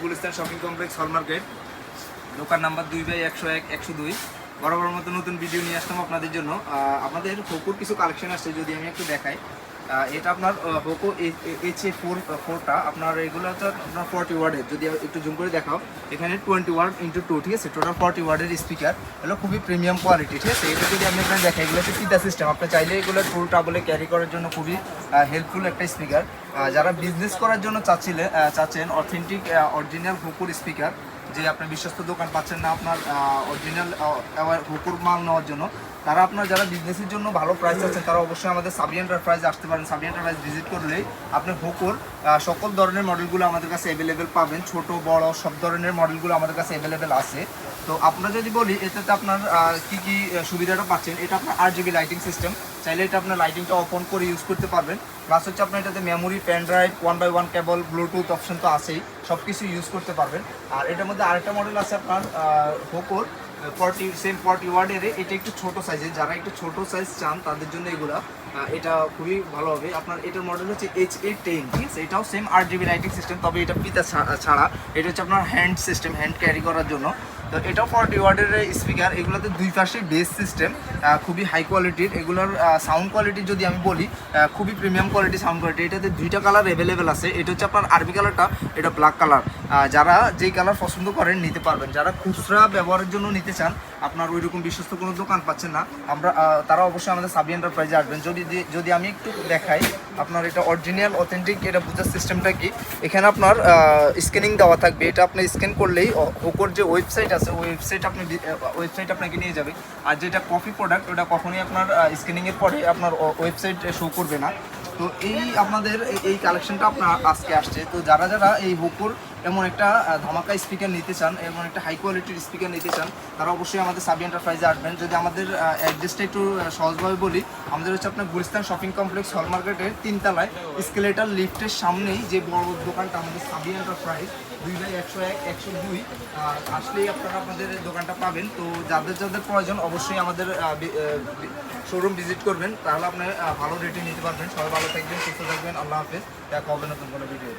Gulistan shopping complex হল market, দোকান number 2/101-102। বরাবর মতো নতুন ভিডিও নিয়ে আসলাম আপনাদের জন্য। আমাদের হোকোর কিছু কালেকশন আসছে, যদি আমি একটু দেখাই। এটা আপনার হোকো HA4টা আপনার এগুলো হচ্ছে আপনার 40 ওয়ার্ডের। যদি একটু জুম করে দেখাও, এখানে 20 ওয়ার্ড ইন্টু 2, ঠিক আছে, টোটাল 40 ওয়ার্ডের স্পিকার। এগুলো খুবই প্রিমিয়াম কোয়ালিটি, ঠিক আছে। এটা যদি আমি আপনার দেখাই, এগুলো হচ্ছে পিতা সিস্টেম। আপনি চাইলে এগুলো ফুল ট্রাবলে ক্যারি করার জন্য খুবই হেল্পফুল একটা স্পিকার। যারা বিজনেস করার জন্য চাচ্ছেন অথেন্টিক অরিজিনাল হোকোর স্পিকার, যে আপনার বিশ্বস্ত দোকান পাচ্ছেন না আপনার অরিজিনাল হোকোর মাল নেওয়ার জন্য, তারা আপনার যারা বিজনেসের জন্য ভালো প্রাইস আছে, তারা অবশ্যই আমাদের সাবি এন্টারপ্রাইজ আসতে পারেন। সাবি এন্টারপ্রাইজ ভিজিট করলেই আপনি হোকোর সকল ধরনের মডেলগুলো আমাদের কাছে অ্যাভেলেবেল পাবেন। ছোট বড় সব ধরনের মডেলগুলো আমাদের কাছে অ্যাভেলেবেল আছে। তো আপনারা যদি বলি, এটাতে আপনার কি সুবিধাটা পাচ্ছেন, এটা আপনার RGB লাইটিং সিস্টেম। চাইলে এটা আপনার লাইটিংটা অন করে ইউজ করতে পারবেন। প্লাস হচ্ছে আপনার এটাতে মেমোরি, পেন ড্রাইভ, 1x1 কেবল, ব্লুটুথ অপশন তো আছেই, সব কিছু ইউজ করতে পারবেন। আর এটার মধ্যে আরেকটা মডেল আছে আপনার হোকোর 40 ওয়ার্ডের। এটা একটু ছোট সাইজের, যারা একটু ছোট সাইজ চান তাদের জন্য এগুলা এটা খুবই ভালো হবে। আপনার এটার মডেল হচ্ছে HA10, ঠিক আছে। এটাও সেম RGB লাইটিং সিস্টেম, তবে এটা পিতা ছাড়া। এটা হচ্ছে আপনার হ্যান্ড সিস্টেম, হ্যান্ড ক্যারি করার জন্য। তো এটাও 40 ওয়ার্ডের স্পিকার। এগুলোতে দুই পাশে বেস সিস্টেম, খুবই হাই কোয়ালিটির। এগুলোর সাউন্ড কোয়ালিটি যদি আমি বলি, খুবই প্রিমিয়াম কোয়ালিটি সাউন্ড কোয়ালিটি। এটাতে দুইটা কালার অ্যাভেলেবেল আছে। এটা হচ্ছে আপনার আরবি কালারটা, এটা ব্ল্যাক কালার। যারা যেই কালার পছন্দ করেন নিতে পারবেন। যারা খুচরা ব্যবহারের জন্য নিতে চান, আপনার ওই রকম বিশ্বস্ত কোনো দোকান পাচ্ছেন না, তারা অবশ্যই আমাদের সাবি এন্টারপ্রাইজে আসবেন। যদি আমি একটু দেখাই আপনার এটা অরিজিনাল অথেন্টিক এটা বোঝার সিস্টেমটা কি, এখানে আপনার স্ক্যানিং দেওয়া থাকবে। এটা আপনি স্ক্যান করলেই হোকোর যে ওয়েবসাইট আছে, ওয়েবসাইট আপনাকে নিয়ে যাবে। আর যেটা কপি প্রোডাক্ট, ওটা কখনোই আপনার স্ক্যানিংয়ের পরে আপনার ওয়েবসাইট শো করবে না। তো আপনাদের এই কালেকশনটা আপনার আজকে আসছে। তো যারা এই হোকোর এমন একটা ধামাকা স্পিকার নিতে চান, এমন একটা হাই কোয়ালিটির স্পিকার নিতে চান, তারা অবশ্যই আমাদের সাবি এন্টারপ্রাইজে আসবেন। যদি আমাদের অ্যাড্রেসটা একটু সহজভাবে বলি, আমাদের হচ্ছে আপনার গুলিস্তান শপিং কমপ্লেক্স হল মার্কেটের 3 তলায় স্কেলেটার লিফটের সামনেই যে বড় দোকানটা আমাদের সাবি এন্টারপ্রাইজ, 2/101-102। আসলেই আপনারা আপনাদের দোকানটা পাবেন। তো যাদের প্রয়োজন অবশ্যই আমাদের শোরুম ভিজিট করবেন, তাহলে আপনি ভালো রেটে নিতে পারবেন। সবাই ভালো থাকবেন, সুস্থ থাকবেন। আল্লাহ হাফেজ। দেখা হবে নতুন কোনো ভিডিও।